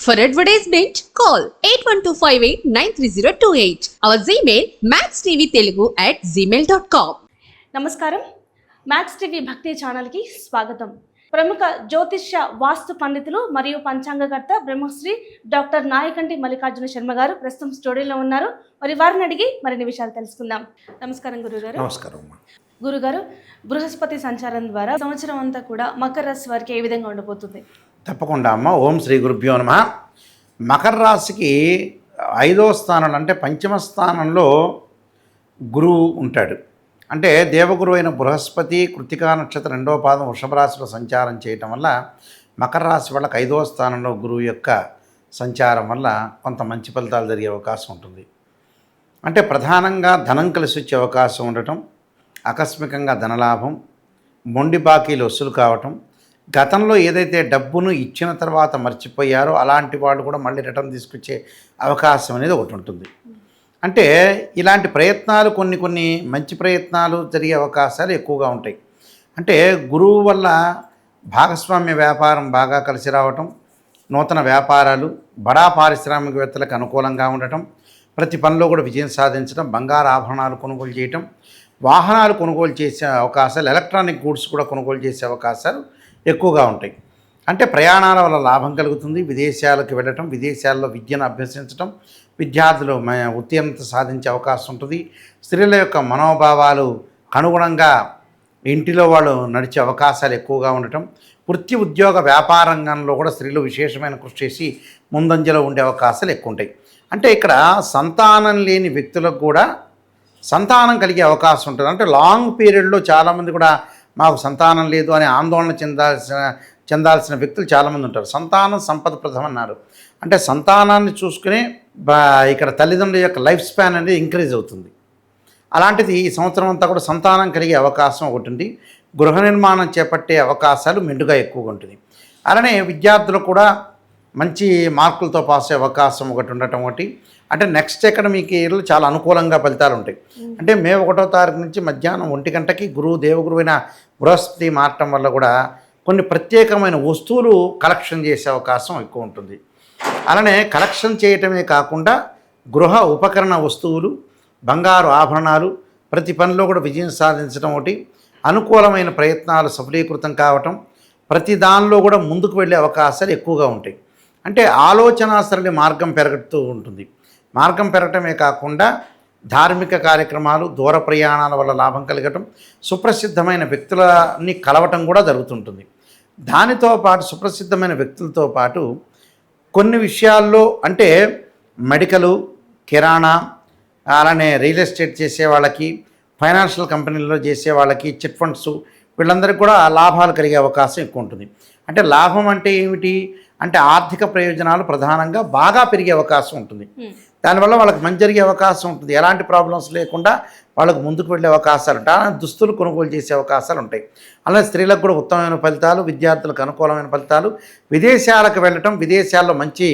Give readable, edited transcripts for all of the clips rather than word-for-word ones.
For advertisement, call 8125893028. Our Gmail maxtvtelugu@gmail.com. నమస్కారం. Max TV భక్తి ఛానల్కి స్వాగతం. ప్రముఖ జ్యోతిష్య వాస్తు పండితులు మరియు పంచాంగకర్త బ్రహ్మశ్రీ డాక్టర్ నాయకంటి మల్లికార్జున శర్మ గారు ప్రస్తుతం స్టూడియోలో ఉన్నారు. మరి వారిని అడిగి మరిన్ని విషయాలు తెలుసుకుందాం. నమస్కారం గురుగారు. నమస్కారం. గురుగారు, బృహస్పతి సంచారం ద్వారా సంవత్సరం అంతా కూడా మకర రాశి వారికి ఏ విధంగా ఉండబోతుంది? తప్పకుండా అమ్మ. ఓం శ్రీ గురుభ్యో నమః. మకర రాశికి 5వ స్థానంలో అంటే పంచమ స్థానంలో గురువు ఉంటాడు. అంటే దేవగురు అయిన బృహస్పతి కృత్తికా నక్షత్రం 2వ పాదం వృషభ రాశిలో సంచారం చేయటం వల్ల మకర రాశి వాళ్ళకి 5వ స్థానంలో గురువు యొక్క సంచారం వల్ల కొంత మంచి ఫలితాలు జరిగే అవకాశం ఉంటుంది. అంటే ప్రధానంగా ధనం కలిసి వచ్చే అవకాశం ఉండటం, ఆకస్మికంగా ధనలాభం, మొండి బాకీలు వసూలు కావటం, గతంలో ఏదైతే డబ్బును ఇచ్చిన తర్వాత మర్చిపోయారో అలాంటి వాళ్ళు కూడా మళ్ళీ రిటర్న్ తీసుకొచ్చే అవకాశం అనేది ఒకటి ఉంటుంది. అంటే ఇలాంటి ప్రయత్నాలు కొన్ని మంచి ప్రయత్నాలు జరిగే అవకాశాలు ఎక్కువగా ఉంటాయి. అంటే గురువు వల్ల భాగస్వామ్య వ్యాపారం బాగా కలిసి రావటం, నూతన వ్యాపారాలు, బడా పారిశ్రామికవేత్తలకు అనుకూలంగా ఉండటం, ప్రతి పనిలో కూడా విజయం సాధించడం, బంగారు ఆభరణాలు కొనుగోలు చేయటం, వాహనాలు కొనుగోలు చేసే అవకాశాలు, ఎలక్ట్రానిక్ గూడ్స్ కూడా కొనుగోలు చేసే అవకాశాలు ఎక్కువగా ఉంటాయి. అంటే ప్రయాణాల వల్ల లాభం కలుగుతుంది. విదేశాలకు వెళ్ళటం, విదేశాల్లో విద్యను అభ్యసించటం, విద్యార్థులు ఉత్తీర్ణత సాధించే అవకాశం ఉంటుంది. స్త్రీల యొక్క మనోభావాలు అనుగుణంగా ఇంటిలో వాళ్ళు నడిచే అవకాశాలు ఎక్కువగా ఉండటం, వృత్తి ఉద్యోగ వ్యాపార రంగంలో కూడా స్త్రీలు విశేషమైన కృషి చేసి ముందంజలో ఉండే అవకాశాలు ఎక్కువ ఉంటాయి. అంటే ఇక్కడ సంతానం లేని వ్యక్తులకు కూడా సంతానం కలిగే అవకాశం ఉంటుంది. అంటే లాంగ్ పీరియడ్లో చాలామంది కూడా మాకు సంతానం లేదు అని ఆందోళన చెందాల్సిన వ్యక్తులు చాలామంది ఉంటారు. సంతానం సంపద ప్రథం అన్నారు. అంటే సంతానాన్ని చూసుకుని ఇక్కడ తల్లిదండ్రుల యొక్క లైఫ్ స్పాన్ అనేది ఇంక్రీజ్ అవుతుంది. అలాంటిది ఈ సంవత్సరం అంతా కూడా సంతానం కలిగే అవకాశం ఒకటి ఉంది. గృహ నిర్మాణం చేపట్టే అవకాశాలు మెండుగా ఎక్కువగా ఉంటుంది. అలానే విద్యార్థులు కూడా మంచి మార్కులతో పాస్ అయ్యే అవకాశం ఒకటి ఉండటం ఒకటి. అంటే నెక్స్ట్ అకాడమిక్ ఇయర్లో చాలా అనుకూలంగా ఫలితాలు ఉంటాయి. అంటే మే 1వ తారీఖు నుంచి మధ్యాహ్నం 1 గంటకి దేవగురువైన బృహస్పతి మారటం వల్ల కూడా కొన్ని ప్రత్యేకమైన వస్తువులు కలెక్షన్ చేసే అవకాశం ఎక్కువ ఉంటుంది. అలానే కలెక్షన్ చేయటమే కాకుండా గృహ ఉపకరణ వస్తువులు, బంగారు ఆభరణాలు, ప్రతి పనిలో కూడా విజయం సాధించడం ఒకటి, అనుకూలమైన ప్రయత్నాలు సఫలీకృతం కావటం, ప్రతి దానిలో కూడా ముందుకు వెళ్ళే అవకాశాలు ఎక్కువగా ఉంటాయి. అంటే ఆలోచన సరళి మార్గం పెరుగుతూ ఉంటుంది. మార్గం పెరగటమే కాకుండా ధార్మిక కార్యక్రమాలు, దూర ప్రయాణాల వల్ల లాభం కలగటం, సుప్రసిద్ధమైన వ్యక్తులని కలవటం కూడా జరుగుతుంటుంది. దానితో పాటు సుప్రసిద్ధమైన వ్యక్తులతో పాటు కొన్ని విషయాల్లో అంటే మెడికలు, కిరాణా, అలానే రియల్ ఎస్టేట్ చేసే వాళ్ళకి, ఫైనాన్షియల్ కంపెనీల్లో చేసే వాళ్ళకి, చిట్ ఫండ్స్, వీళ్ళందరికీ కూడా లాభాలు కలిగే అవకాశం ఎక్కువ ఉంటుంది. అంటే లాభం అంటే ఏమిటి అంటే ఆర్థిక ప్రయోజనాలు ప్రధానంగా బాగా పెరిగే అవకాశం ఉంటుంది. దానివల్ల వాళ్ళకి మంచి జరిగే అవకాశం ఉంటుంది. ఎలాంటి ప్రాబ్లమ్స్ లేకుండా వాళ్ళకు ముందుకు వెళ్ళే అవకాశాలు ఉంటాయి. దుస్తులు కొనుగోలు చేసే అవకాశాలు ఉంటాయి. అలాగే స్త్రీలకు కూడా ఉత్తమమైన ఫలితాలు, విద్యార్థులకు అనుకూలమైన ఫలితాలు, విదేశాలకు వెళ్ళటం, విదేశాల్లో మంచి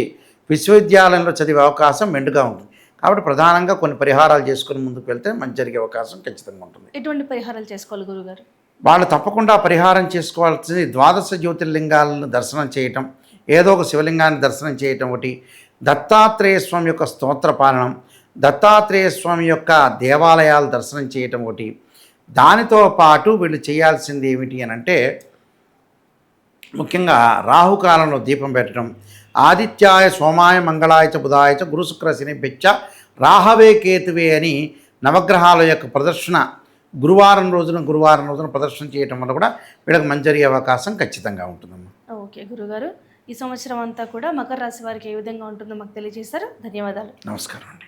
విశ్వవిద్యాలయంలో చదివే అవకాశం మెండుగా ఉంటుంది. కాబట్టి ప్రధానంగా కొన్ని పరిహారాలు చేసుకుని ముందుకు వెళ్తే మంచి జరిగే అవకాశం ఖచ్చితంగా ఉంటుంది. ఎటువంటి పరిహారాలు చేసుకోవాలి గురుగారు? వాళ్ళు తప్పకుండా పరిహారం చేసుకోవాల్సింది 12 జ్యోతిర్లింగాలను దర్శనం చేయటం, ఏదో ఒక శివలింగాన్ని దర్శనం చేయటం ఒకటి, దత్తాత్రేయ స్వామి యొక్క స్తోత్ర పాలనం, దత్తాత్రేయ స్వామి యొక్క దేవాలయాలు దర్శనం చేయటం ఒకటి. దానితో పాటు వీళ్ళు చేయాల్సింది ఏమిటి అని అంటే ముఖ్యంగా రాహుకాలంలో దీపం పెట్టడం, ఆదిత్యాయ సోమాయ మంగళాయ చ బుధాయ చ గురు శుక్ర శని బెచ్చ రాహవే కేతువే అని నవగ్రహాల యొక్క ప్రదర్శన గురువారం రోజున ప్రదర్శన చేయటం వల్ల కూడా వీళ్ళకి మంచి జరిగే అవకాశం ఖచ్చితంగా ఉంటుందమ్మా. ఓకే గురుగారు, ఈ సంవత్సరం అంతా కూడా మకర రాశి వారికి ఏ విధంగా ఉంటుందో మాకు తెలియజేశారు. ధన్యవాదాలు. నమస్కారం అండి.